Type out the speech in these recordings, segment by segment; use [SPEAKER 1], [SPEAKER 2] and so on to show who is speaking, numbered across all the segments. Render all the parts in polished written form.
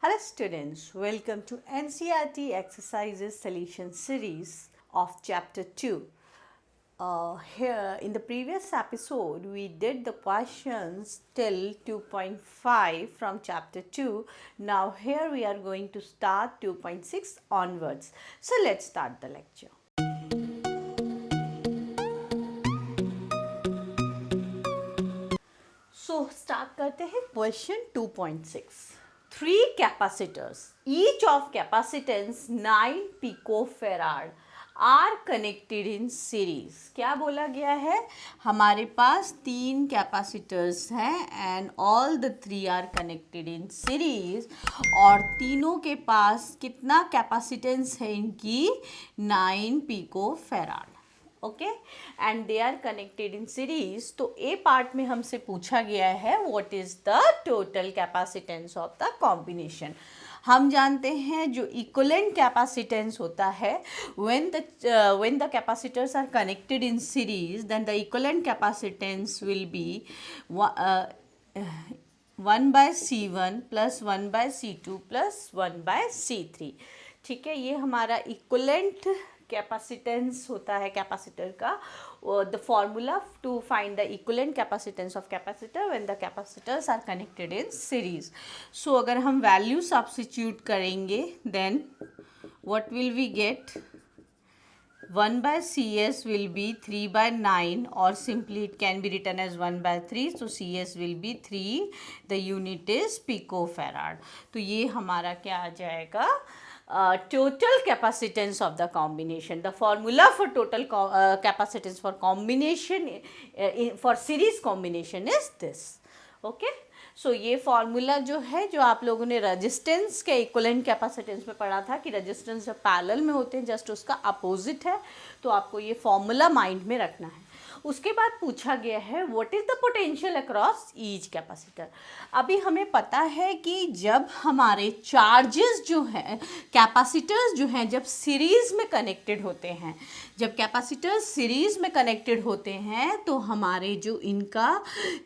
[SPEAKER 1] Hello students, welcome to NCERT Exercises Solution Series of Chapter 2. Here in the previous episode we did the questions till 2.5 from Chapter 2. Now here we are going to start 2.6 onwards. So let's start the lecture. So start करते हैं question 2.6. 3 capacitors, each of capacitance 9 picofarad are connected in series. क्या बोला गया है? हमारे पास 3 capacitors हैं and all the 3 are connected in series और तीनों के पास कितना कैपेसिटेंस है इनकी 9 picofarad. Okay and they are connected in series. तो ए पार्ट में हमसे पूछा गया है what is the total capacitance of the combination. हम जानते हैं जो इक्विवेलेंट कैपेसिटेंस होता है when the capacitors are connected in series then the equivalent capacitance will be 1/C1 plus 1/C2 plus 1/C3. ठीक है, ये हमारा इक्विवेलेंट कैपेसिटेंस होता है कैपेसिटर का. The formula to find the equivalent capacitance of capacitor when the capacitors are connected in series. So अगर हम value substitute करेंगे then what will we get? 1/CS will be 3/9 or simply it can be written as 1/3. So CS will be 3. The unit is picofarad. तो ये हमारा क्या आ जाएगा? Total capacitance of the combination. The formula for total capacitance for combination for series combination is this. Okay. सो ये formula जो है जो आप लोगों ने रेजिस्टेंस के इक्विवेलेंट कैपेसिटेंस में पढ़ा था कि रेजिस्टेंस जब पैरेलल में होते हैं जस्ट उसका अपोजिट है. तो आपको ये फॉर्मूला माइंड में रखना है. उसके बाद पूछा गया है what is the potential across each capacitor. अभी हमें पता है कि जब हमारे चार्जेस जो हैं कैपेसिटर्स जो हैं जब सीरीज़ में कनेक्टेड होते हैं, जब कैपेसिटर्स सीरीज़ में कनेक्टेड होते हैं तो हमारे जो इनका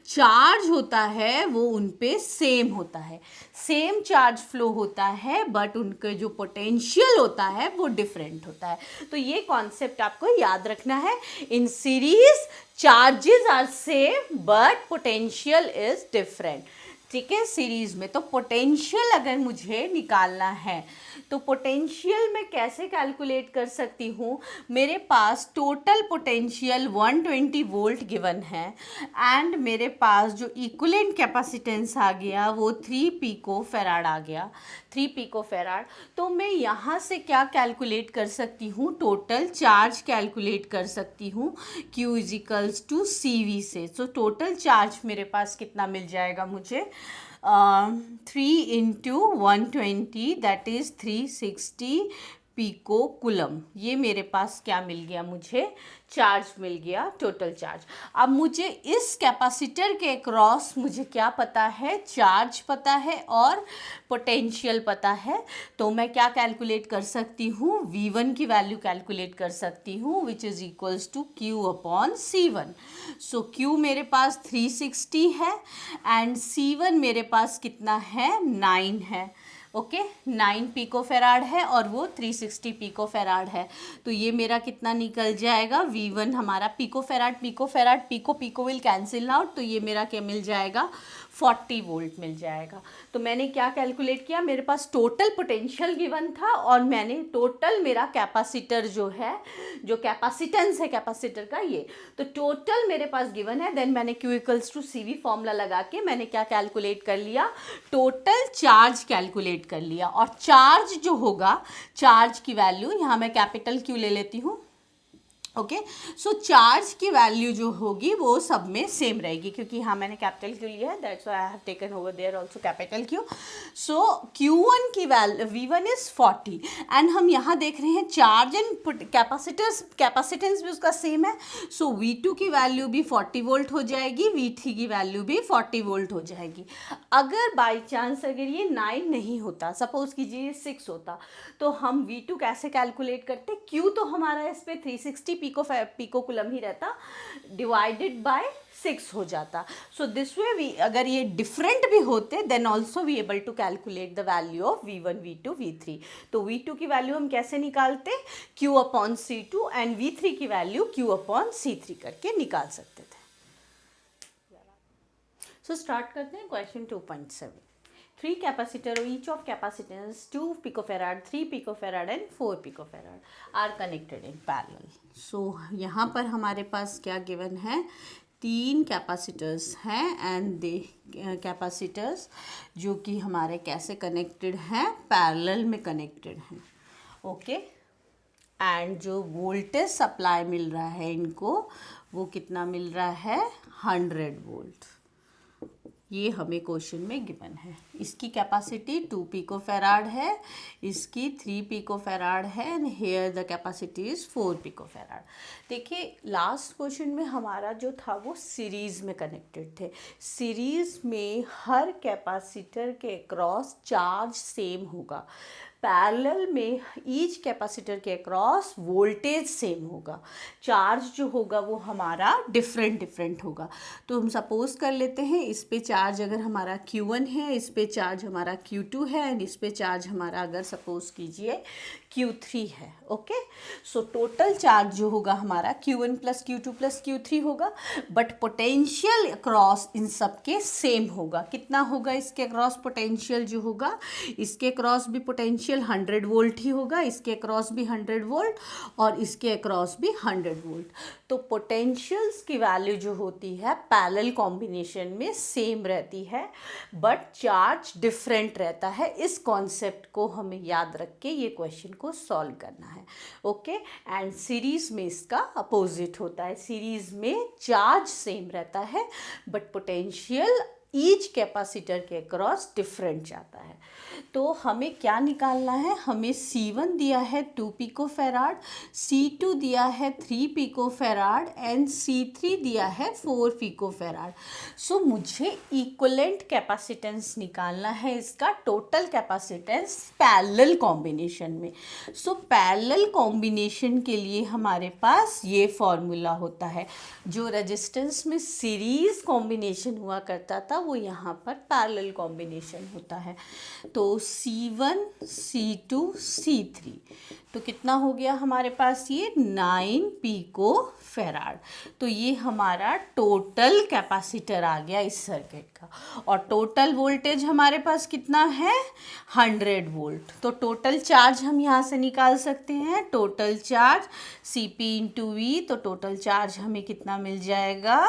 [SPEAKER 1] चार्ज होता है वो उन पे सेम होता है, सेम चार्ज फ्लो होता है, बट उनका जो पोटेंशियल होता है वो डिफरेंट होता है. तो ये कॉन्सेप्ट आपको याद रखना है. In series charges are same but potential is different. ठीक है, सीरीज में तो पोटेंशियल अगर मुझे निकालना है तो पोटेंशियल मैं कैसे कैलकुलेट कर सकती हूँ? मेरे पास टोटल पोटेंशियल 120 वोल्ट गिवन है एंड मेरे पास जो इक्विवेलेंट कैपेसिटेंस आ गया वो 3 पिकोफैराड आ गया, 3 पिकोफैराड. तो मैं यहाँ से क्या कैलकुलेट कर सकती हूँ? टोटल चार्ज कैलकुलेट कर सकती हूँ Q इजिकल्स टू CV से. सो टोटल चार्ज मेरे पास कितना मिल जाएगा मुझे? 3 into 120 that is 360 pico coulomb. ये मेरे पास क्या मिल गया? मुझे चार्ज मिल गया, टोटल चार्ज. अब मुझे इस कैपेसिटर के क्रॉस मुझे क्या पता है? चार्ज पता है और पोटेंशियल पता है. तो मैं क्या कैलकुलेट कर सकती हूँ? V1 की वैल्यू कैलकुलेट कर सकती हूँ which is equals to Q/C1. So Q मेरे पास 360 है एंड C1 मेरे पास कितना है? 9 है. ओके 9 पिकोफैराड है और वो 360 पिकोफैराड है. तो ये मेरा कितना निकल जाएगा? V1 हमारा picofarad pico will cancel out. तो ये मेरा क्या मिल जाएगा? 40 वोल्ट मिल जाएगा. तो मैंने क्या कैलकुलेट किया? मेरे पास टोटल पोटेंशियल गिवन था और मैंने टोटल मेरा कैपेसिटर जो है, जो कैपेसिटेंस है कैपेसिटर का, ये तो टोटल मेरे पास गिवन है. देन मैंने Q equals to CV formula लगा के मैंने क्या कैलकुलेट कर लिया? टोटल चार्ज कैलकुलेट कर लिया. और चार्ज जो होगा, चार्ज की वैल्यू यहाँ मैं कैपिटल Q ले लेती हूँ. ओके सो चार्ज की वैल्यू जो होगी वो सब में सेम रहेगी क्योंकि यहाँ मैंने कैपिटल क्यू लिया है. That's why I have taken over there also capital Q. So Q1 की वैल्यू V1 इज 40 एंड हम यहाँ देख रहे हैं चार्ज एंड कैपेसिटेंस भी उसका सेम है. सो V2 की वैल्यू भी 40 वोल्ट हो जाएगी, V3 की वैल्यू भी 40 वोल्ट हो जाएगी. अगर बाई चांस अगर ये 9 नहीं होता, सपोज कीजिए 6 होता, तो हम V2 कैसे कैलकुलेट करते? Q तो हमारा इस पर 360 पिको कुलम ही रहता डिवाइडेड बाय 6 हो जाता. सो दिस वे वी, अगर ये डिफरेंट भी होते then also we able to calculate the value of V1 V2 V3. तो V2 की वैल्यू हम कैसे निकालते, Q upon C2 and V3 की वैल्यू Q अपॉन C3 करके निकाल सकते थे. सो स्टार्ट करते हैं question 2.7. 3 capacitor, each of capacitance 2 picofarad, 3 picofarad and 4 picofarad are connected in parallel. So यहाँ पर हमारे पास क्या गिवन है, 3 कैपेसिटर्स हैं एंड दे कैपेसिटर्स जो कि हमारे कैसे कनेक्टेड हैं, पैरेलल में कनेक्टेड हैं. ओके, एंड जो वोल्टेज सप्लाई मिल रहा है इनको, वो कितना मिल रहा है, 100 वोल्ट. ये हमें क्वेश्चन में गिवन है. इसकी कैपेसिटी 2 पिकोफेराड है, इसकी 3 पिकोफेराड है and here the capacity is 4 picofarad. देखिए लास्ट क्वेश्चन में हमारा जो था वो सीरीज़ में कनेक्टेड थे. सीरीज़ में हर कैपेसिटर के अक्रॉस चार्ज सेम होगा, पैरेलल में ईच कैपेसिटर के अक्रॉस वोल्टेज सेम होगा, चार्ज जो होगा वो हमारा डिफरेंट होगा. तो हम सपोज कर लेते हैं इस पे चार्ज अगर हमारा Q1 है, इस पे चार्ज हमारा Q2 है एंड इस पे चार्ज हमारा अगर सपोज कीजिए Q3 है. ओके, सो टोटल चार्ज जो होगा हमारा Q1 plus Q2 plus Q3 होगा, बट पोटेंशियल अक्रॉस इन सब के सेम होगा. कितना होगा इसके अक्रॉस पोटेंशियल जो होगा, इसके अक्रॉस भी पोटेंशियल 100 वोल्ट ही होगा, इसके अक्रॉस भी 100 वोल्ट और इसके अक्रॉस भी 100 वोल्ट. तो पोटेंशियल्स की वैल्यू जो होती है पैरेलल कॉम्बिनेशन में सेम रहती है, बट चार्ज डिफरेंट रहता है. इस कॉन्सेप्ट को हमें याद रख के ये क्वेश्चन को सॉल्व करना है. ओके, एंड सीरीज में इसका अपोजिट होता है. सीरीज में चार्ज सेम रहता है बट पोटेंशियल ईच कैपेसिटर के अक्रॉस डिफरेंट जाता है. तो हमें क्या निकालना है, हमें C1 दिया है 2 पिकोफेराड, C2 दिया है 3 पिकोफेराड एंड C3 दिया है 4 पिकोफेराड. सो मुझे इक्विवेलेंट कैपेसिटेंस निकालना है, इसका टोटल कैपेसिटेंस पैरेलल कॉम्बिनेशन में. सो पैरेलल कॉम्बिनेशन के लिए हमारे पास ये फॉर्मूला होता है. जो रेजिस्टेंस में सीरीज कॉम्बिनेशन हुआ करता था वो यहाँ पर पैरेलल कॉम्बिनेशन होता है. तो C1 C2 C3, तो कितना हो गया हमारे पास, ये 9 पिको फेराड. तो ये हमारा टोटल कैपेसिटर आ गया इस सर्किट का. और टोटल वोल्टेज हमारे पास कितना है, 100 वोल्ट. तो टोटल चार्ज हम यहाँ से निकाल सकते हैं. Total charge CP into V, तो टोटल चार्ज हमें कितना मिल जाएगा,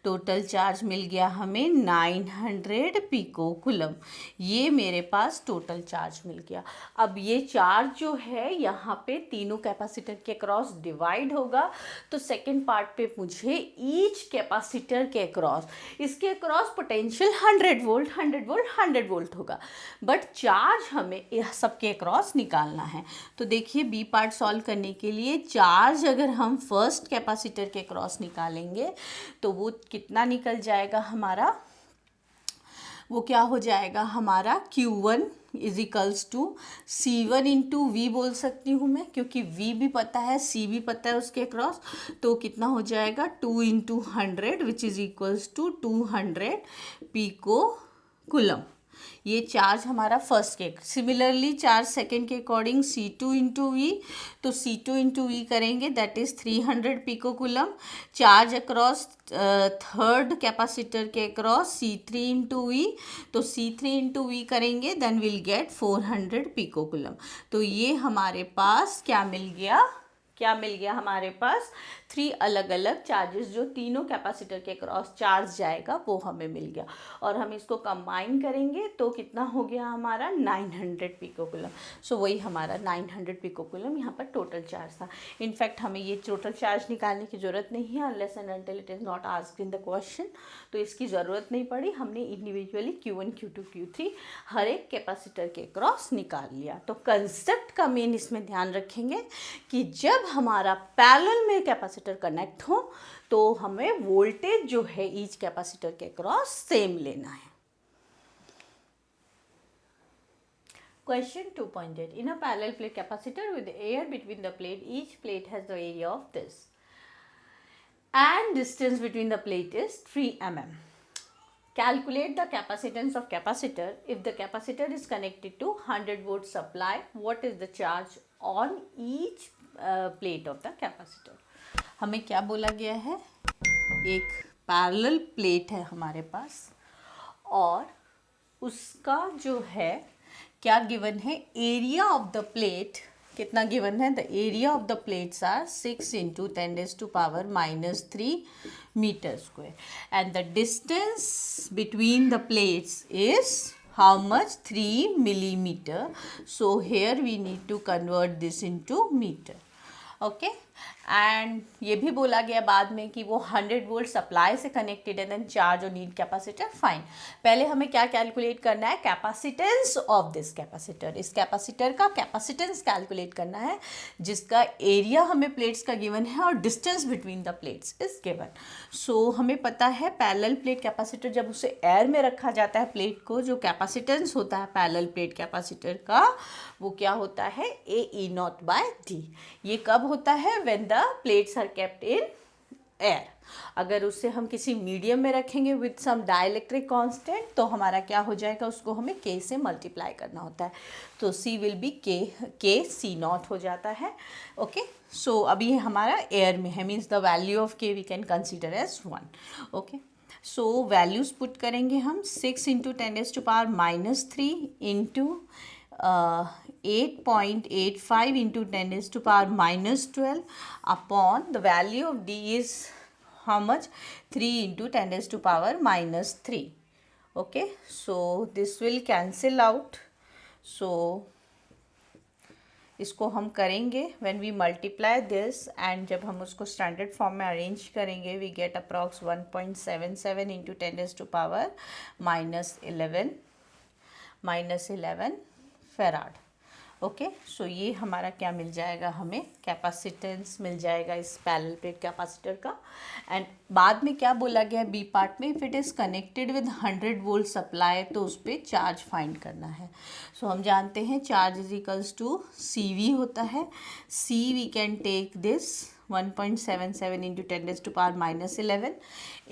[SPEAKER 1] टोटल चार्ज मिल गया हमें 900 पिको कुलम. ये मेरे पास टोटल चार्ज मिल गया. अब ये चार्ज जो है यहाँ पे तीनों कैपेसिटर के क्रॉस डिवाइड होगा. तो सेकेंड पार्ट पे मुझे ईच कैपेसिटर के क्रॉस, इसके cross potential 100 volt 100 volt 100 volt होगा, बट चार्ज हमें सबके क्रॉस निकालना है. तो देखिए बी पार्ट सॉल्व करने के लिए चार्ज अगर हम फर्स्ट कैपेसिटर के क्रॉस निकालेंगे तो वो कितना निकल जाएगा हमारा, वो क्या हो जाएगा हमारा Q1 is equals to C1 into V बोल सकती हूँ मैं, क्योंकि V भी पता है C भी पता है उसके क्रॉस. तो कितना हो जाएगा 2 into 100 which is equals to 200 pico coulomb. ये चार्ज हमारा फर्स्ट के. सिमिलरली चार्ज सेकेंड के अकॉर्डिंग C2 इंटू वी, तो C2 इंटू वी करेंगे that is 300 pico coulomb. Charge across third capacitor के अक्रॉस C3 इंटू वी, तो C3 into V करेंगे then will get 400 pico coulomb. तो ये हमारे पास क्या मिल गया हमारे पास 3 अलग अलग चार्जेस, जो तीनों कैपेसिटर के क्रॉस चार्ज जाएगा वो हमें मिल गया. और हम इसको कंबाइन करेंगे तो कितना हो गया हमारा 900 पिकोकुलम. सो वही हमारा 900 पिकोकुलम यहाँ पर टोटल चार्ज था. इनफैक्ट हमें ये टोटल चार्ज निकालने की ज़रूरत नहीं है unless and until it is not asked in the question. तो इसकी ज़रूरत नहीं पड़ी, हमने इंडिविजुअली Q1 Q2 Q3 हर एक कैपेसिटर के क्रॉस निकाल लिया. तो कंसेप्ट का मेन इसमें ध्यान रखेंगे कि जब हमारा पैरेलल में कैपेसिटर कनेक्ट हो तो हमें वोल्टेज जो है ईच कैपेसिटर के क्रॉस सेम लेना है. Question 2.8. In a parallel plate capacitor with air between the plate, each plate has the area of this. and distance between the plate is 3 mm. Calculate the capacitance of capacitor. If the capacitor is connected to 100 volt supply, what is the charge on each plate of the capacitor? हमें क्या बोला गया है, एक parallel plate है हमारे पास और उसका जो है क्या गिवन है, एरिया ऑफ द प्लेट कितना गिवन है, the area of the plates are 6 into 10⁻³ metre square and the distance between the plates is how much, 3 millimeter. So here we need to convert this into meter. Okay and ये भी बोला गया बाद में कि वो 100 volt supply से connected है, देन चार्ज और नीड कैपेसिटर. फाइन, पहले हमें क्या कैलकुलेट करना है, कैपेसिटेंस ऑफ दिस कैपेसिटर. इस कैपेसिटर का कैपेसिटेंस कैलकुलेट करना है जिसका एरिया हमें प्लेट्स का गिवन है और distance between the plates is given. So हमें पता है पैरेलल प्लेट कैपेसिटर जब उसे एयर में रखा जाता है प्लेट को, जो कैपेसिटेंस होता है पैरेलल प्लेट कैपेसिटर का वो क्या होता है, AE0/D. ये कब होता है, when the plates are kept in air. अगर उसे हम किसी मीडियम में रखेंगे विथ सम डाइलेक्ट्रिक कांस्टेंट तो हमारा क्या हो जाएगा, उसको हमें K से मल्टीप्लाई करना होता है. तो C will be K C0 हो जाता है. ओके सो अभी हमारा एयर में है, means the value of K we can consider as 1. Okay so values put करेंगे हम, 6 into 10⁻³ into 8.85 into 10⁻12 upon the value of D is how much, 3 into 10⁻³ okay. So this will cancel out. So इसको हम करेंगे when we multiply this and जब हम उसको standard form में arrange करेंगे we get approx 1.77 into 10⁻11 farad. Okay so ये हमारा क्या मिल जाएगा, हमें कैपेसिटेंस मिल जाएगा इस पैरेलल प्लेट कैपेसिटर का. एंड बाद में क्या बोला गया बी पार्ट में, if it is connected with 100 volt supply तो उस पर चार्ज फाइंड करना है. सो हम जानते हैं charge is equals to CV होता है. C we can take this 1.77 into 10⁻11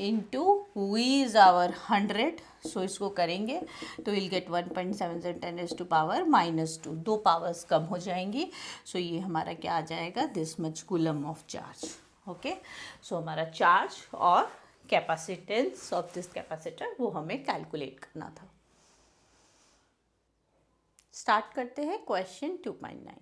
[SPEAKER 1] into V is our 100. So इसको करेंगे तो विल गेट 1.77 10⁻². 2 पावर्स कम हो जाएंगी. सो ये हमारा क्या आ जाएगा, this much coulomb of charge. Okay so हमारा चार्ज और कैपेसिटेंस ऑफ दिस कैपेसिटर वो हमें कैलकुलेट करना था. स्टार्ट करते हैं question 2.9.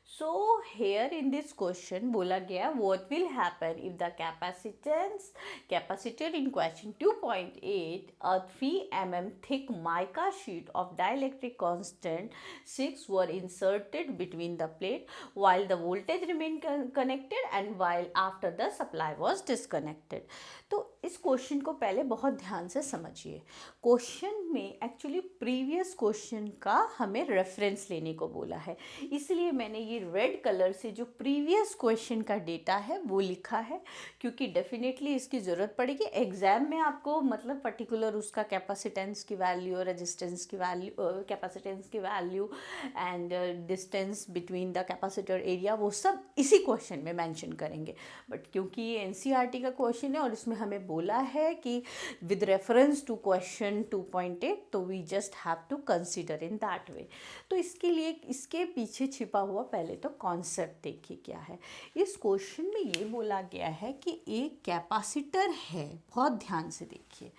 [SPEAKER 1] So here in this question बोला गया what will happen if the capacitor in question 2.8 a 3 mm thick mica sheet of dielectric constant 6 were inserted between the plate while the voltage remained connected and while after the supply was disconnected. तो इस question को पहले बहुत ध्यान से समझिए. Question में actually previous question का हमें रेफरेंस लेने को बोला है, इसलिए मैंने ये रेड कलर से जो प्रीवियस क्वेश्चन का डेटा है वो लिखा है, क्योंकि डेफिनेटली इसकी ज़रूरत पड़ेगी एग्जाम में आपको. मतलब पर्टिकुलर उसका कैपेसिटेंस की वैल्यू, रेजिस्टेंस की वैल्यू, कैपेसिटेंस की value and distance between the capacitor area, वो सब इसी क्वेश्चन में मेंशन करेंगे. बट क्योंकि ये NCERT का क्वेश्चन है और इसमें हमें बोला है कि विद रेफरेंस टू क्वेश्चन 2.8 तो we just have to consider in that way. तो इसके लिए इसके पीछे छिपा हुआ पहले तो कॉन्सेप्ट देखिए क्या है. इस क्वेश्चन में ये बोला गया है कि एक कैपेसिटर है, बहुत ध्यान से देखिए,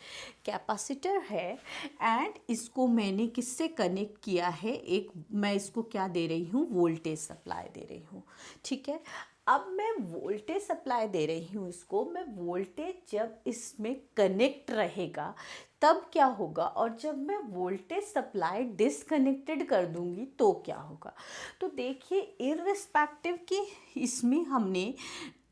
[SPEAKER 1] कैपेसिटर है एंड इसको मैंने किससे कनेक्ट किया है, एक मैं इसको क्या दे रही हूँ, वोल्टेज सप्लाई दे रही हूँ. ठीक है, अब मैं वोल्टेज सप्लाई दे रही हूँ इसको, मैं वोल्टेज जब इसमें कनेक्ट रहेगा तब क्या होगा, और जब मैं वोल्टेज सप्लाई डिसकनेक्टेड कर दूंगी तो क्या होगा. तो देखिए इररिस्पेक्टिव कि इसमें हमने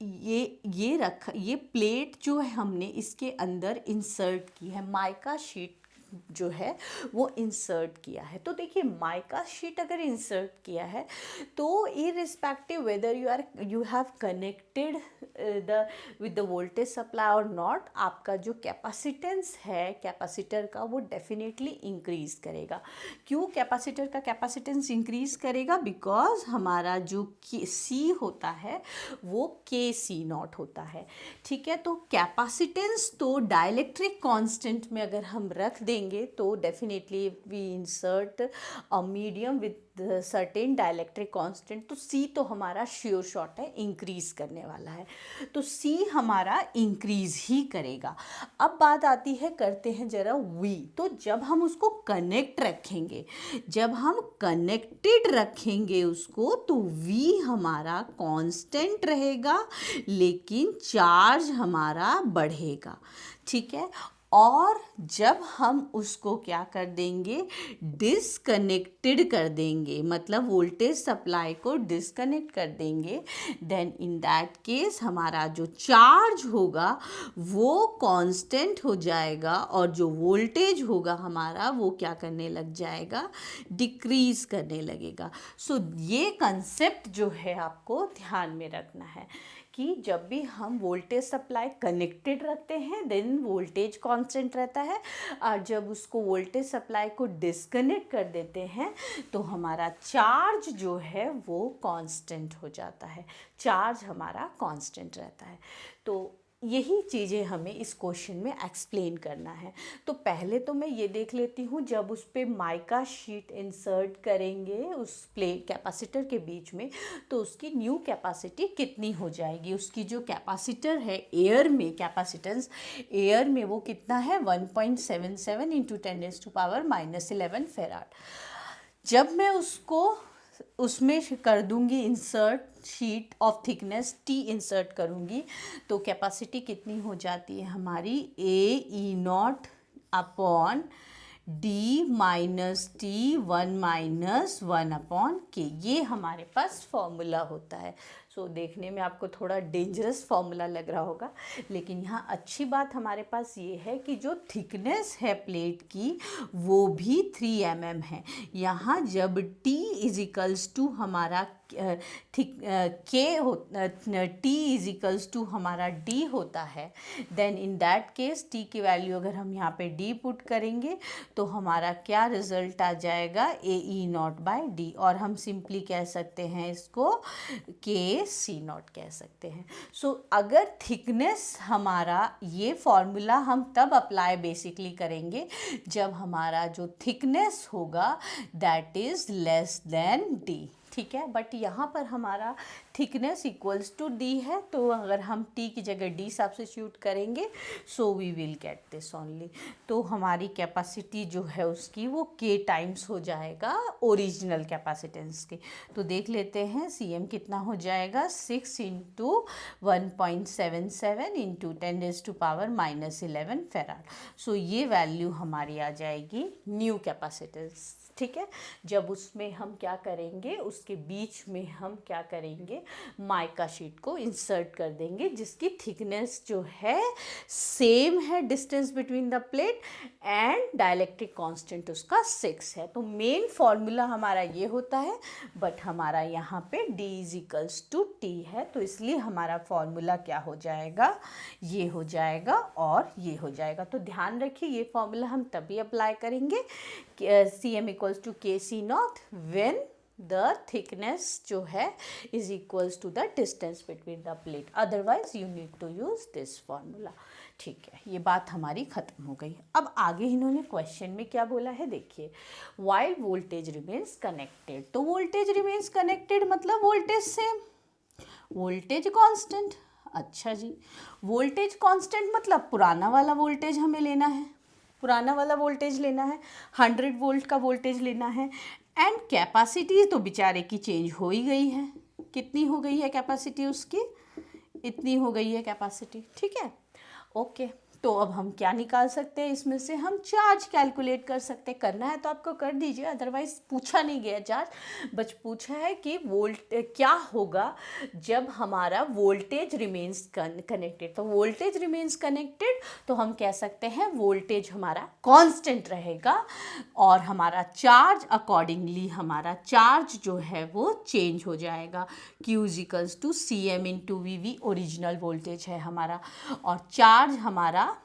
[SPEAKER 1] ये रखा, ये प्लेट जो है हमने इसके अंदर इंसर्ट की है, माइका शीट जो है वो इंसर्ट किया है। तो देखिए माइका शीट अगर इंसर्ट किया है तो irrespective whether you have connected the with the voltage supply और नॉट, आपका जो कैपेसिटेंस है कैपेसिटर का वो डेफिनेटली इंक्रीज करेगा। क्यों कैपेसिटर का कैपेसिटेंस इंक्रीज करेगा? बिकॉज हमारा जो सी होता है वो के सी नॉट होता है। ठीक है, तो कैपेसिटेंस तो डाइलेक्ट्रिक कांस्टेंट में अगर हम रख देंगे तो definitely we insert a medium with certain dielectric constant, तो सी तो हमारा श्योर शॉट है इंक्रीज करने वाला है, तो सी हमारा इंक्रीज ही करेगा। अब बात आती है, करते हैं जरा वी। तो जब हम उसको कनेक्ट रखेंगे, जब हम कनेक्टेड रखेंगे उसको, तो वी हमारा कांस्टेंट रहेगा लेकिन चार्ज हमारा बढ़ेगा। ठीक है, और जब हम उसको क्या कर देंगे, डिसकनेक्टेड कर देंगे, मतलब वोल्टेज सप्लाई को डिसकनेक्ट कर देंगे, देन इन दैट केस हमारा जो चार्ज होगा वो कांस्टेंट हो जाएगा और जो वोल्टेज होगा हमारा वो क्या करने लग जाएगा, डिक्रीज करने लगेगा। सो ये कंसेप्ट जो है आपको ध्यान में रखना है कि जब भी हम वोल्टेज सप्लाई कनेक्टेड रखते हैं देन वोल्टेज कांस्टेंट रहता है, और जब उसको वोल्टेज सप्लाई को डिस्कनेक्ट कर देते हैं तो हमारा चार्ज जो है वो कांस्टेंट हो जाता है, चार्ज हमारा कांस्टेंट रहता है। तो यही चीज़ें हमें इस क्वेश्चन में एक्सप्लेन करना है। तो पहले तो मैं ये देख लेती हूँ, जब उस पर माइका शीट इंसर्ट करेंगे उस कैपेसिटर के बीच में तो उसकी न्यू कैपेसिटी कितनी हो जाएगी। उसकी जो कैपेसिटर है एयर में, कैपेसिटेंस एयर में वो कितना है 1.77 इंटू 10⁻⁻11 फेराड। जब मैं उसको उसमें कर दूंगी insert sheet of thickness T insert करूंगी तो कैपेसिटी कितनी हो जाती है हमारी, A E naught upon D minus T 1 - 1 upon K, ये हमारे पास फॉर्मूला होता है। सो देखने में आपको थोड़ा डेंजरस फॉर्मूला लग रहा होगा, लेकिन यहाँ अच्छी बात हमारे पास ये है कि जो थिकनेस है प्लेट की वो भी 3 mm है। यहाँ जब T इजिकल्स टू हमारा T इजिकल्स टू हमारा D होता है, then in that case T की वैल्यू अगर हम यहाँ पे D पुट करेंगे तो हमारा क्या रिजल्ट आ जाएगा, ए ई नॉट बाय डी, और हम सिंपली कह सकते हैं इसको के सी नॉट कह सकते हैं। सो अगर थिकनेस हमारा, ये फॉर्मूला हम तब अप्लाई बेसिकली करेंगे जब हमारा जो थिकनेस होगा that is less than D. ठीक है, बट यहाँ पर हमारा थिकनेस इक्वल्स टू डी है, तो अगर हम टी की जगह डी सब्स्टिट्यूट करेंगे so we will get this only. तो हमारी कैपेसिटी जो है उसकी वो के टाइम्स हो जाएगा ओरिजिनल कैपेसिटेंस के। तो देख लेते हैं सी एम कितना हो जाएगा, 6 इंटू 1.77 इंटू 10⁻⁻11 फेराड। सो ये वैल्यू हमारी आ जाएगी न्यू कैपेसिटेंस। ठीक है, जब उसमें हम क्या करेंगे, उसके बीच में हम क्या करेंगे, माइका शीट को इंसर्ट कर देंगे जिसकी थिकनेस जो है सेम है, distance between the plate and dielectric constant उसका 6 है। तो मेन फॉर्मूला हमारा ये होता है, बट हमारा यहाँ पे D इजिकल्स टू T है, तो इसलिए हमारा फॉर्मूला क्या हो जाएगा, ये हो जाएगा और ये हो जाएगा। तो ध्यान रखिए ये फॉर्मूला हम तभी अप्लाई करेंगे C M equals to K C naught when the thickness जो है is equals to the distance between the plate, otherwise you need to use this formula. ठीक है, ये बात हमारी खत्म हो गई। अब आगे इन्होंने क्वेश्चन में क्या बोला है देखिए, व्हाइल वोल्टेज रिमेन्स कनेक्टेड। तो वोल्टेज रिमेन्स कनेक्टेड मतलब वोल्टेज सेम, वोल्टेज कांस्टेंट। अच्छा जी, वोल्टेज कांस्टेंट मतलब पुराना वाला वोल्टेज हमें लेना है, पुराना वाला वोल्टेज लेना है, 100 वोल्ट का वोल्टेज लेना है, एंड कैपेसिटी तो बेचारे की चेंज हो ही गई है। कितनी हो गई है कैपेसिटी उसकी, इतनी हो गई है कैपेसिटी। ठीक है, ओके। तो अब हम क्या निकाल सकते हैं, इसमें से हम चार्ज कैलकुलेट कर सकते हैं। करना है तो आपको कर दीजिए, अदरवाइज पूछा नहीं गया चार्ज, बस पूछा है कि क्या होगा जब हमारा वोल्टेज रिमेन्स कनेक्टेड। तो वोल्टेज रिमेन्स कनेक्टेड तो हम कह सकते हैं वोल्टेज हमारा कांस्टेंट रहेगा और हमारा चार्ज अकॉर्डिंगली हमारा चार्ज जो है वो चेंज हो जाएगा। Q equals to CM into VV original voltage है हमारा, और चार्ज हमारा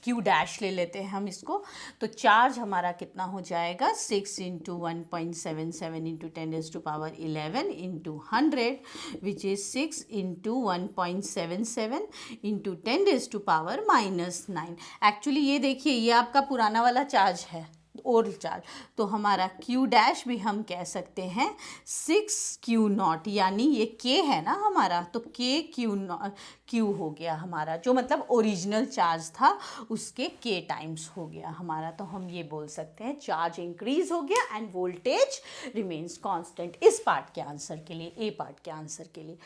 [SPEAKER 1] Q डैश ले लेते हैं हम इसको, तो चार्ज हमारा कितना हो जाएगा 6 into 1.77 into 10⁻11 into 100 which is 6 into 1.77 into 10⁻⁻9। Actually ये देखिए ये आपका पुराना वाला चार्ज है, ओल्ड चार्ज, तो हमारा Q डैश भी हम कह सकते हैं 6Q0, यानी ये K है ना हमारा, तो Q हो गया हमारा, जो मतलब ओरिजिनल चार्ज था उसके K टाइम्स हो गया हमारा। तो हम ये बोल सकते हैं चार्ज इंक्रीज हो गया एंड वोल्टेज रिमेन्स कांस्टेंट, इस पार्ट के आंसर के लिए, ए पार्ट के आंसर के लिए।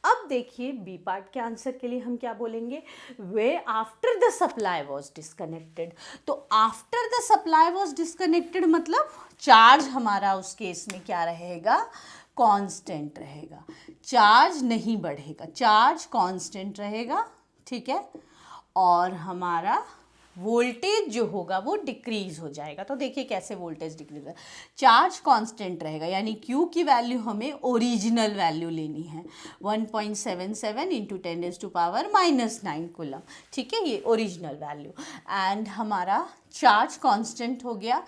[SPEAKER 1] अब देखिए बी पार्ट के आंसर के लिए हम क्या बोलेंगे, वे after the supply was disconnected. तो after the supply was disconnected मतलब चार्ज हमारा उस केस में क्या रहेगा, कांस्टेंट रहेगा, चार्ज नहीं बढ़ेगा, चार्ज कांस्टेंट रहेगा, ठीक है, और हमारा वोल्टेज जो होगा वो डिक्रीज हो जाएगा। तो देखिए कैसे वोल्टेज डिक्रीज है, चार्ज कांस्टेंट रहेगा, यानी Q की वैल्यू हमें ओरिजिनल वैल्यू लेनी है 1.77 इंटू 10⁻⁻9 कूलम, ठीक है, ये ओरिजिनल वैल्यू, एंड हमारा चार्ज कांस्टेंट हो गया,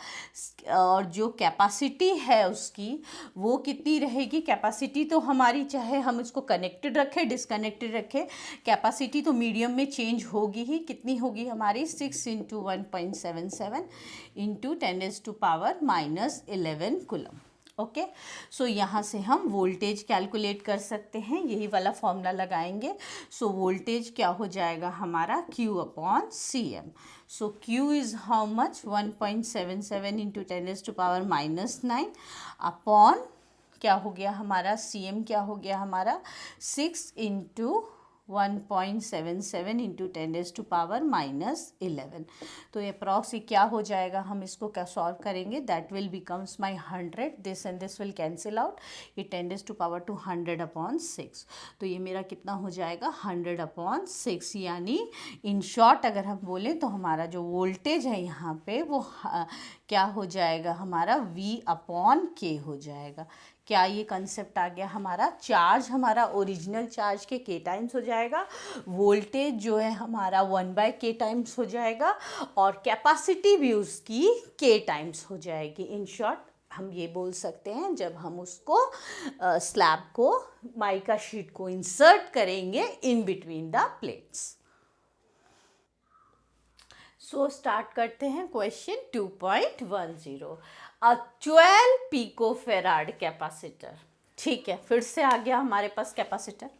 [SPEAKER 1] और जो कैपेसिटी है उसकी वो कितनी रहेगी, कैपेसिटी तो हमारी चाहे हम इसको कनेक्टेड रखें डिसकनेक्टेड रखें, कैपेसिटी तो मीडियम में चेंज होगी ही, कितनी होगी हमारी 6 इंटू 1.77 इंटू 10⁻⁻11 कूलम। ओके, सो यहाँ से हम वोल्टेज कैलकुलेट कर सकते हैं, यही वाला फॉर्मूला लगाएंगे। सो वोल्टेज क्या हो जाएगा हमारा Q upon CM। So Q is how much 1.77 into 10⁻⁻9 upon क्या हो गया हमारा CM, क्या हो गया हमारा 6 इंटू 1.77 इंटू 10⁻⁻11। तो ये अप्रॉक्स क्या हो जाएगा, हम इसको क्या सॉल्व करेंगे, that will becomes my 100, this and this will cancel out, ये 10⁻² 100/6, तो ये मेरा कितना हो जाएगा 100/6, यानी इन शॉर्ट अगर हम बोलें तो हमारा जो वोल्टेज है यहाँ पे वो क्या हो जाएगा हमारा V/K हो जाएगा। क्या ये कंसेप्ट आ गया हमारा, चार्ज हमारा ओरिजिनल चार्ज के K टाइम्स हो जाएगा, वोल्टेज जो है हमारा 1/K टाइम्स हो जाएगा, और कैपेसिटी भी उसकी K टाइम्स हो जाएगी। इन शॉर्ट हम ये बोल सकते हैं जब हम उसको स्लैब को माइका शीट को इंसर्ट करेंगे in between the plates. So start करते हैं क्वेश्चन 2.10, 12 पिकोफेराड कैपेसिटर, ठीक है, फिर से आ गया हमारे पास capacitor.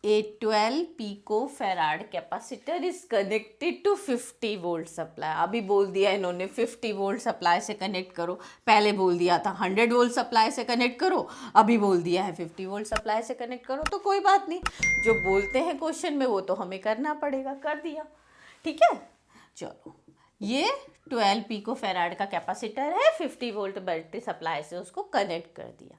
[SPEAKER 1] A 12 picofarad capacitor is connected to 50 volt supply. अभी बोल दिया इन्होंने 50 वोल्ट सप्लाई से कनेक्ट करो, पहले बोल दिया था 100 वोल्ट सप्लाई से कनेक्ट करो, अभी बोल दिया है 50 वोल्ट सप्लाई से कनेक्ट करो। तो कोई बात नहीं, जो बोलते हैं क्वेश्चन में वो तो हमें करना पड़ेगा, कर दिया, ठीक है। चलो, ये 12 पिकोफेराड का कैपेसिटर है, 50 वोल्ट बैटरी सप्लाई से उसको कनेक्ट कर दिया।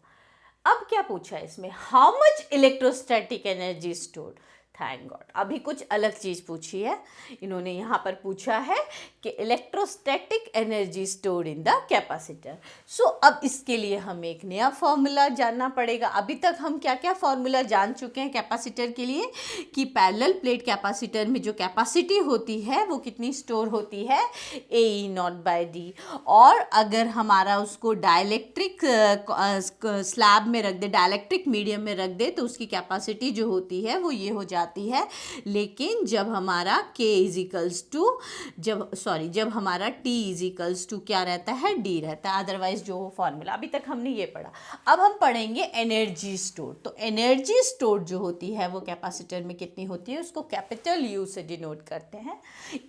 [SPEAKER 1] अब क्या पूछा है इसमें, how much electrostatic energy stored, thank God, अभी कुछ अलग चीज़ पूछी है इन्होंने, यहाँ पर पूछा है कि electrostatic energy stored in the capacitor. So अब इसके लिए हमें एक नया फॉर्मूला जानना पड़ेगा। अभी तक हम क्या क्या फॉर्मूला जान चुके हैं कैपेसिटर के लिए, कि पैरेलल प्लेट कैपेसिटर में जो कैपेसिटी होती है वो कितनी स्टोर होती है, AE0/D, और अगर हमारा उसको डाइलेक्ट्रिक स्लैब में रख दे, डाइलेक्ट्रिक मीडियम में रख दे, तो उसकी कैपेसिटी जो होती है वो ये हो जाती है। लेकिन जब हमारा जब हमारा T क्या रहता है, D रहता है, अदरवाइज जो फॉर्मूला अभी तक हमने ये पढ़ा। अब हम पढ़ेंगे एनर्जी स्टोर। तो एनर्जी स्टोर जो होती है वो कैपेसिटर में कितनी होती है, उसको कैपिटल U से डिनोट करते हैं,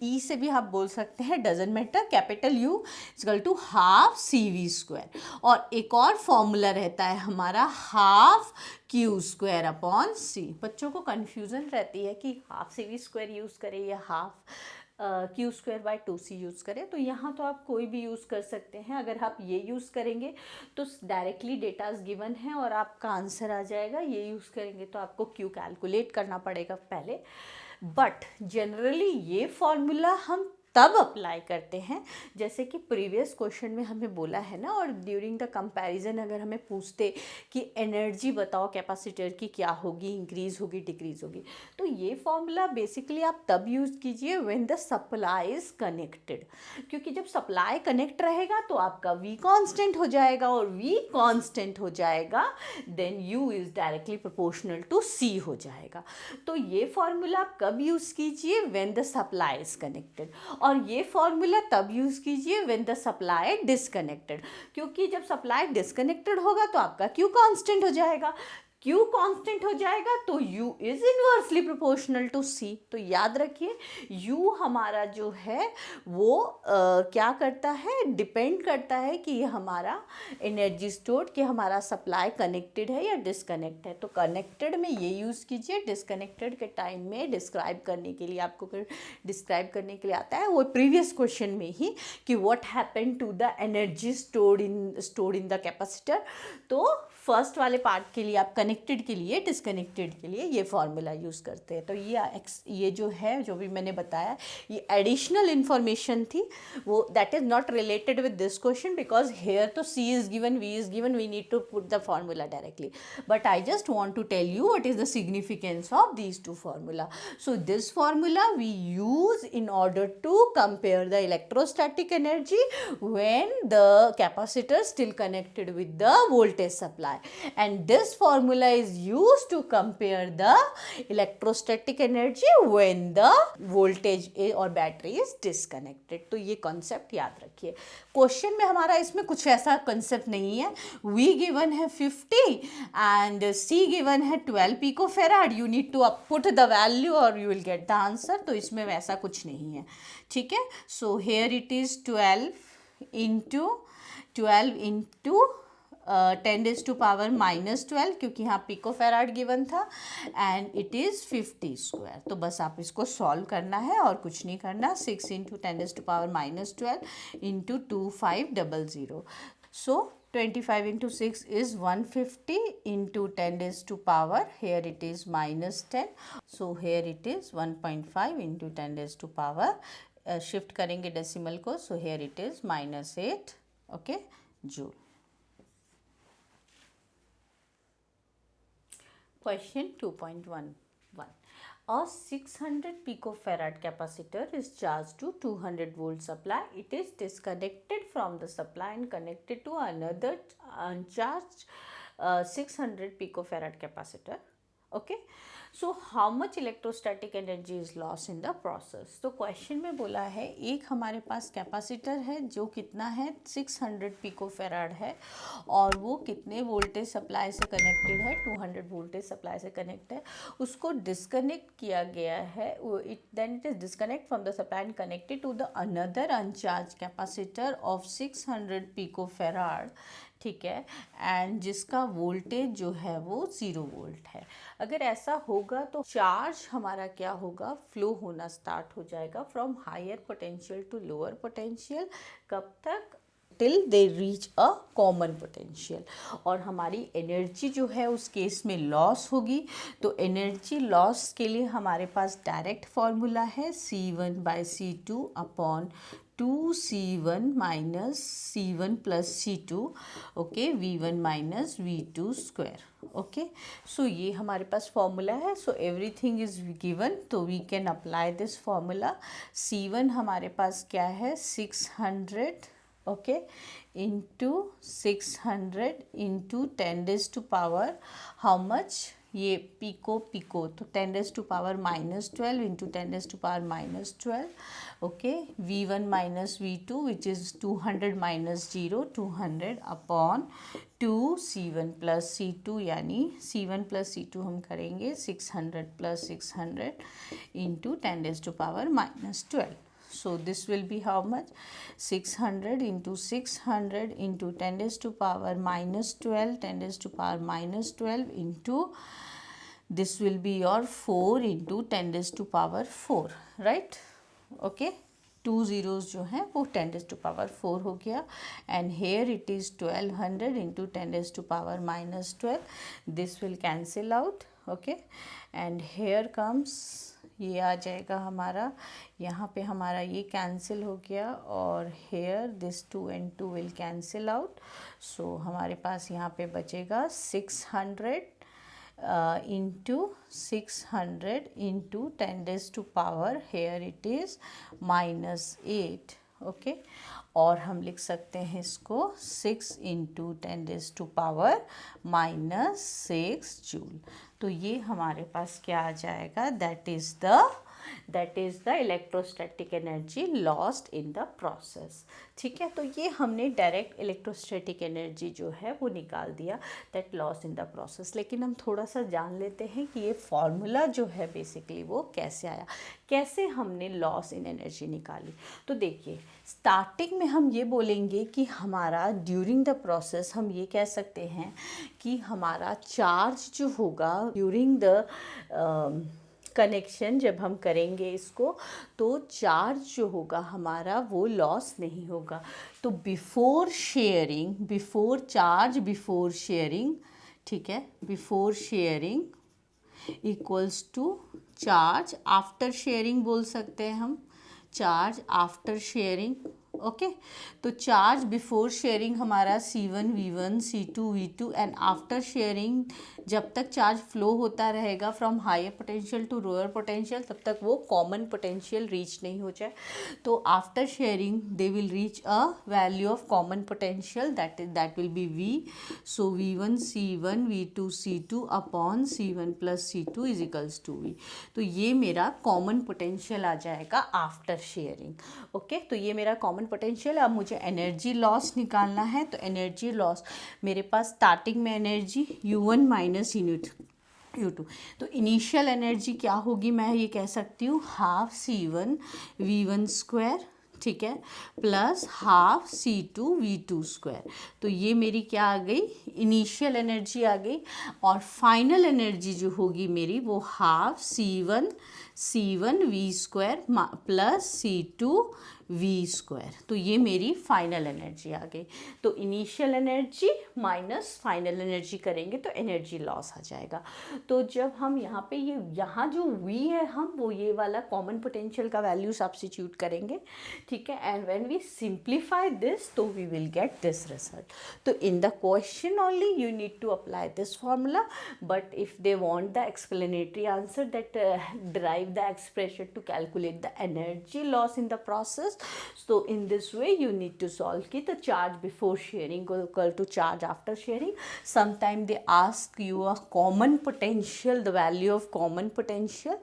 [SPEAKER 1] E से भी आप बोल सकते हैं, doesn't matter, capital U = ½ CV²। और एक और फॉर्मूला रहता है हमारा ½ क्यू स्क्वायर अपॉन सी। बच्चों को कन्फ्यूज़न रहती है कि half C V square use करें या half Q square by 2c use करें। तो यहाँ तो आप कोई भी यूज़ कर सकते हैं। अगर आप ये यूज़ करेंगे तो डायरेक्टली डेटाज गिवन है और आपका आंसर आ जाएगा। ये यूज़ करेंगे तो आपको क्यू कैलकुलेट करना पड़ेगा पहले। बट जनरली ये फॉर्मूला हम तब अप्लाई करते हैं जैसे कि प्रीवियस क्वेश्चन में हमें बोला है ना, और ड्यूरिंग द कंपैरिजन अगर हमें पूछते कि एनर्जी बताओ कैपेसिटर की क्या होगी, इंक्रीज होगी डिक्रीज होगी, तो ये फॉर्मूला बेसिकली आप तब यूज़ कीजिए when the supply is connected. क्योंकि जब सप्लाई कनेक्ट रहेगा तो आपका वी कांस्टेंट हो जाएगा, और वी कांस्टेंट हो जाएगा then U is directly proportional to C हो जाएगा। तो ये फॉर्मूला आप कब यूज़ कीजिए, when the supply is connected. और ये फॉर्मूला तब यूज़ कीजिए व्हेन द सप्लाई डिसकनेक्टेड, क्योंकि जब सप्लाई डिसकनेक्टेड होगा तो आपका क्यू कांस्टेंट हो जाएगा। क्यू कांस्टेंट हो जाएगा तो U is inversely proportional to C। तो याद रखिए U हमारा जो है वो क्या करता है, डिपेंड करता है कि ये हमारा एनर्जी स्टोर्ड, कि हमारा सप्लाई कनेक्टेड है या डिसकनेक्ट है। तो कनेक्टेड में ये यूज़ कीजिए, डिसकनेक्टेड के टाइम में डिस्क्राइब करने के लिए, आपको डिस्क्राइब करने के लिए आता है वो प्रीवियस क्वेश्चन में ही कि what happened to the energy stored in the capacitor. तो फर्स्ट वाले पार्ट के लिए आप कनेक्टेड के लिए, डिसकनेक्टेड के लिए ये फॉर्मूला यूज़ करते हैं। तो ये जो है, जो भी मैंने बताया, ये एडिशनल इन्फॉर्मेशन थी, वो that is not related with this question because here तो C is given, V is given, we need to put the formula directly, but I just want to tell you what is the significance of these two formula. So this formula we use in order to compare the electrostatic energy when the capacitor still connected with the voltage supply, and this formula is used to compare the electrostatic energy when the voltage or battery is disconnected. तो ये concept याद रखिए। Question में हमारा इसमें कुछ ऐसा concept नहीं है। V given है 50 and C given है 12 picofarad. You need to put the value or you will get the answer. तो इसमें वैसा कुछ नहीं है, ठीक है। So here it is 12 into 10 raised to power minus 12, क्योंकि यहाँ पिकोफेराड गिवन था, एंड इट इज़ 50 स्क्वायर। तो बस आप इसको सॉल्व करना है और कुछ नहीं करना। 6 into 10 raised to power minus 12 into 2500। So 25 into 6 is 150 into 10 raised to power, here it is minus 10, so here it is 1.5 into 10 raised to power, shift करेंगे डेसिमल को, so here it is minus 8, okay, joule. Question 2.11. A 600 picofarad capacitor is charged to 200 volt supply. It is disconnected from the supply and connected to another uncharged 600 picofarad capacitor. Okay. So how much electrostatic energy is lost in the process? तो question में बोला है एक हमारे पास capacitor है जो कितना है 600 पिकोफेराड है, और वो कितने वोल्टेज सप्लाई से कनेक्टेड है, 200 वोल्टेज सप्लाई से कनेक्ट है। उसको डिस्कनेक्ट किया गया है, then it is disconnect from the supply and connected to the another uncharge capacitor of 600 picofarad, ठीक है, एंड जिसका वोल्टेज जो है वो 0 वोल्ट है। अगर ऐसा होगा तो चार्ज हमारा क्या होगा, फ्लो होना स्टार्ट हो जाएगा from higher potential to lower potential. कब तक, till they reach a common potential. और हमारी एनर्जी जो है उस केस में लॉस होगी। तो एनर्जी लॉस के लिए हमारे पास डायरेक्ट फॉर्मूला है C1/C2 upon 2C1 minus C1 plus C2, okay, V1 minus V2 square. Okay, so ये हमारे पास फॉर्मूला है। सो एवरीथिंग इज गिवन, तो we can apply this formula. C1 हमारे पास क्या है 600, okay, into 600 into 10 raised to power how much, ये पिको, तो 10 raised to power minus 12 into 10 raised to power minus 12, okay, V1 minus V2 which is 200 minus 0, 200 upon 2C1 plus C2, यानी C1 plus C2 हम करेंगे 600 plus 600 into 10 raised to power minus 12. So this will be how much? 600 into 600 into 10 raised to power minus 12, 10 raised to power minus 12 into, this will be your 4 into 10 raised to power 4, right? Okay, 2 zeros जो हैं वो 10 raised to power 4 हो गया, and here it is 1200 into 10 raised to power minus 12. This will cancel out, okay, and here comes, ये आ जाएगा हमारा, यहाँ पे हमारा ये कैंसिल हो गया, और here this 2 and 2 will cancel out. So हमारे पास यहाँ पे बचेगा 600 into 600 into 10 raised to power, here it is minus 8, okay, और हम लिख सकते हैं इसको 6 into 10 raised to power minus 6 joule. तो ये हमारे पास क्या आ जाएगा? That is the electrostatic energy lost in the process. ठीक है, तो ये हमने डायरेक्ट इलेक्ट्रोस्टैटिक एनर्जी जो है वो निकाल दिया, that loss in the process. लेकिन हम थोड़ा सा जान लेते हैं कि ये फॉर्मूला जो है बेसिकली वो कैसे आया, कैसे हमने लॉस इन एनर्जी निकाली. तो देखिए, स्टार्टिंग में हम ये बोलेंगे कि हमारा ड्यूरिंग द प्रोसेस, हम ये कह सकते हैं कि हमारा चार्ज जो होगा ड्यूरिंग द कनेक्शन, जब हम करेंगे इसको, तो चार्ज जो होगा हमारा वो लॉस नहीं होगा. तो before sharing, before charge, before sharing, ठीक है, before sharing equals to charge after sharing बोल सकते हैं हम, चार्ज आफ्टर शेयरिंग. ओके, तो चार्ज बिफोर शेयरिंग हमारा C1 V1 C2 V2, and after sharing जब तक चार्ज फ्लो होता रहेगा from higher potential to lower potential, तब तक वो कॉमन पोटेंशियल रीच नहीं हो जाए. तो after sharing they will reach a value of common potential, that will be V. So V1 C1 V2 C2 upon C1 plus C2 is equals to V. तो ये मेरा कॉमन पोटेंशियल आ जाएगा after sharing. Okay, तो ये मेरा common potential. अब मुझे energy loss निकालना है, तो एनर्जी लॉस मेरे पास स्टार्टिंग में एनर्जी U1 माइनस U2. तो इनिशियल एनर्जी क्या होगी, मैं ये कह सकती हूँ हाफ C1 V1 स्क्वायर, ठीक है, plus half C2 V2 square. तो ये मेरी क्या आ गई, इनिशियल एनर्जी आ गई. और फाइनल एनर्जी जो होगी मेरी वो half C1 V square plus C2 V square. तो ये मेरी फाइनल एनर्जी आ गई. तो initial energy minus final energy करेंगे तो एनर्जी लॉस आ जाएगा. तो जब हम यहाँ पे यहाँ जो V है, हम वो ये वाला कॉमन पोटेंशियल का वैल्यू सब्स्टिट्यूट करेंगे, ठीक है, and when we simplify this तो we will get this result. तो in the question only you need to apply this formula, but if they want the explanatory answer that derive the expression to calculate the energy loss in the process, so in this way you need to solve ki the charge before sharing equal to charge after sharing. Sometime they ask you a common potential, the value of common potential.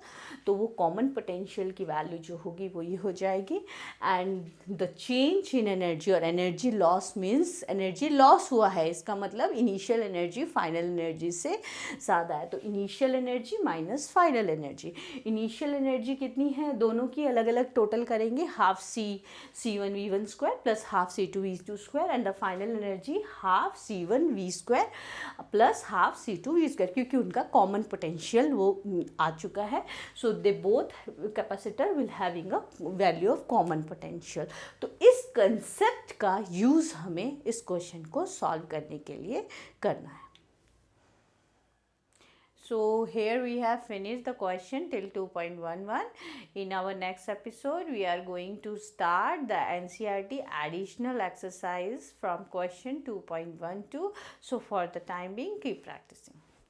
[SPEAKER 1] तो वो common potential की value जो होगी वो ये हो जाएगी. And the change in energy, और energy loss means energy loss हुआ है, इसका मतलब इनिशियल एनर्जी फाइनल एनर्जी से ज़्यादा है. तो initial energy minus final energy. Initial energy कितनी है, दोनों की अलग अलग टोटल करेंगे, half C1 V1 square plus half C2 V2 square, and the final energy half C1 V square plus half C2 V square, क्योंकि उनका कॉमन पोटेंशियल वो आ चुका है. So they both capacitor will having a value of common potential. तो इस concept का use हमें इस क्वेश्चन को सॉल्व करने के लिए करना है. So here we have finished the question till 2.11. In our next episode, we are going to start the NCERT additional exercise from question 2.12. So for the time being, keep practicing.